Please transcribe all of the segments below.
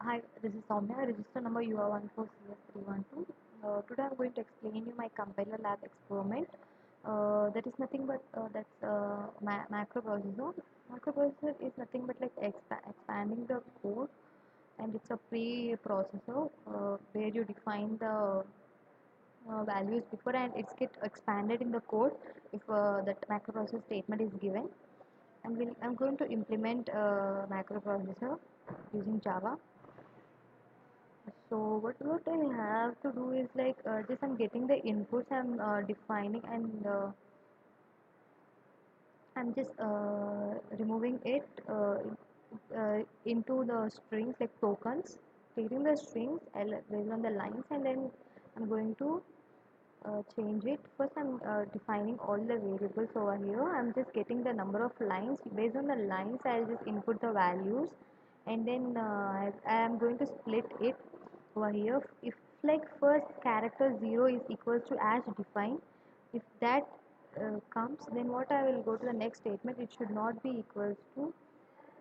Hi, this is Soumya, register number UR14CS312. Today I'm going to explain you my compiler lab experiment. That is nothing but that's macro processor. Macro processor is nothing but like expanding the code, and it's a pre-processor where you define the values before and it's get expanded in the code if that macro processor statement is given. I'm going to implement macro processor using Java. So what I have to do is like just I'm getting the inputs, I'm defining, and I'm just removing it into the strings like tokens, taking the strings based on the lines, and then I'm going to change it. First I'm defining all the variables over here. I'm just getting the number of lines. Based on the lines I'll just input the values, and then I am going to split it over here. If like first character 0 is equals to as defined, if that comes, then what I will go to the next statement. It should not be equals to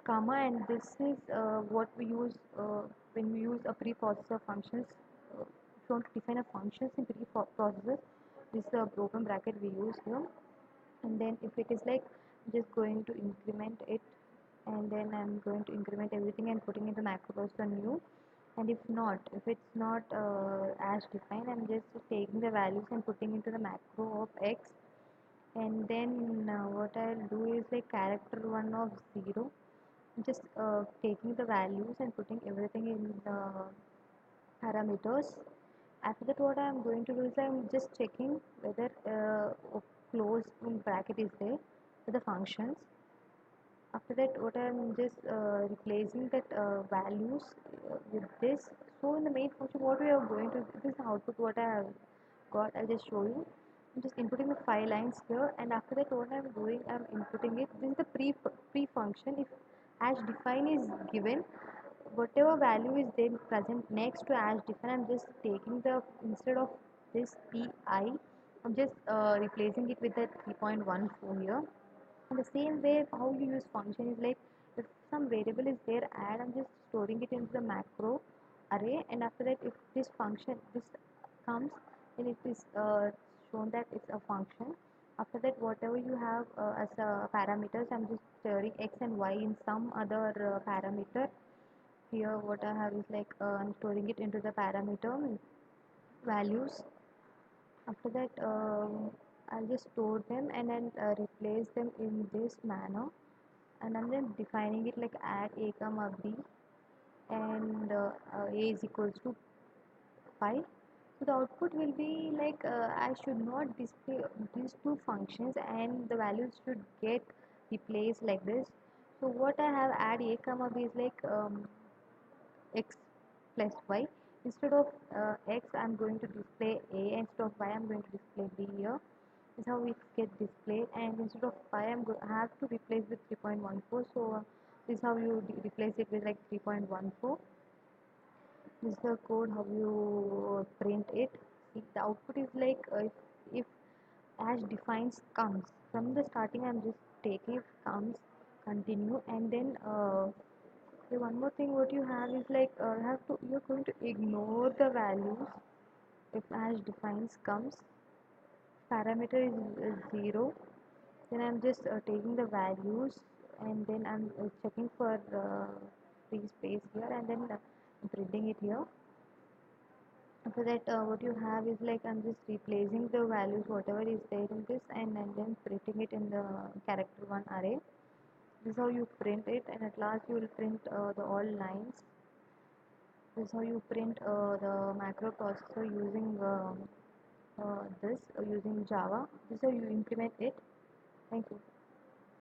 comma, and this is what we use when we use a preprocessor functions. If you want to define a functions in preprocessors, this is a broken bracket we use here. And then if it is like just going to increment it, and then I'm going to increment everything and putting in the macro processor new. And if it's not as defined, I'm just taking the values and putting into the macro of x. And then what I'll do is like character 1 of 0, just taking the values and putting everything in the parameters. After that, what I am going to do is I'm just checking whether a close bracket is there for the functions. After that, what I am just replacing that values with this. So in the main function, what we are going to, this is the output what I have got. I'll just show you. I'm just inputting the 5 lines here, and after that, what I'm doing, I'm inputting it. This is the pre function. If as define is given, whatever value is then present next to as defined, I'm just taking the, instead of this pi, I'm just replacing it with the 3.14 here. In the same way, how you use function is like if some variable is there, add, I'm just storing it into the macro array, and after that, if this function this comes, then it is shown that it's a function. After that, whatever you have as parameters, I'm just storing x and y in some other parameter. Here what I have is like I'm storing it into the parameter values. After that, I'll just store them and then replace them in this manner, and I'm then defining it like add a comma b, and a is equals to pi. So the output will be like I should not display these two functions, and the values should get replaced like this. So what I have add a comma b is like x plus y. Instead of x, I'm going to display a. Instead of y, I'm going to display b here. This is how it gets displayed. And instead of pi, I have to replace with 3.14. So this is how you replace it with like 3.14. This is the code how you print it. See, the output is like if as defines comes from the starting, I'm just taking if comes continue, and then okay, one more thing what you have is like you're going to ignore the values if as defines comes. Parameter is 0. Then I'm just taking the values, and then I'm checking for free space here, and then printing it here. After that, what you have is like I'm just replacing the values whatever is there in this, and then printing it in the character 1 array. This is how you print it, and at last you will print the all lines. This is how you print the macro processor using using Java. This is how you implement it. Thank you.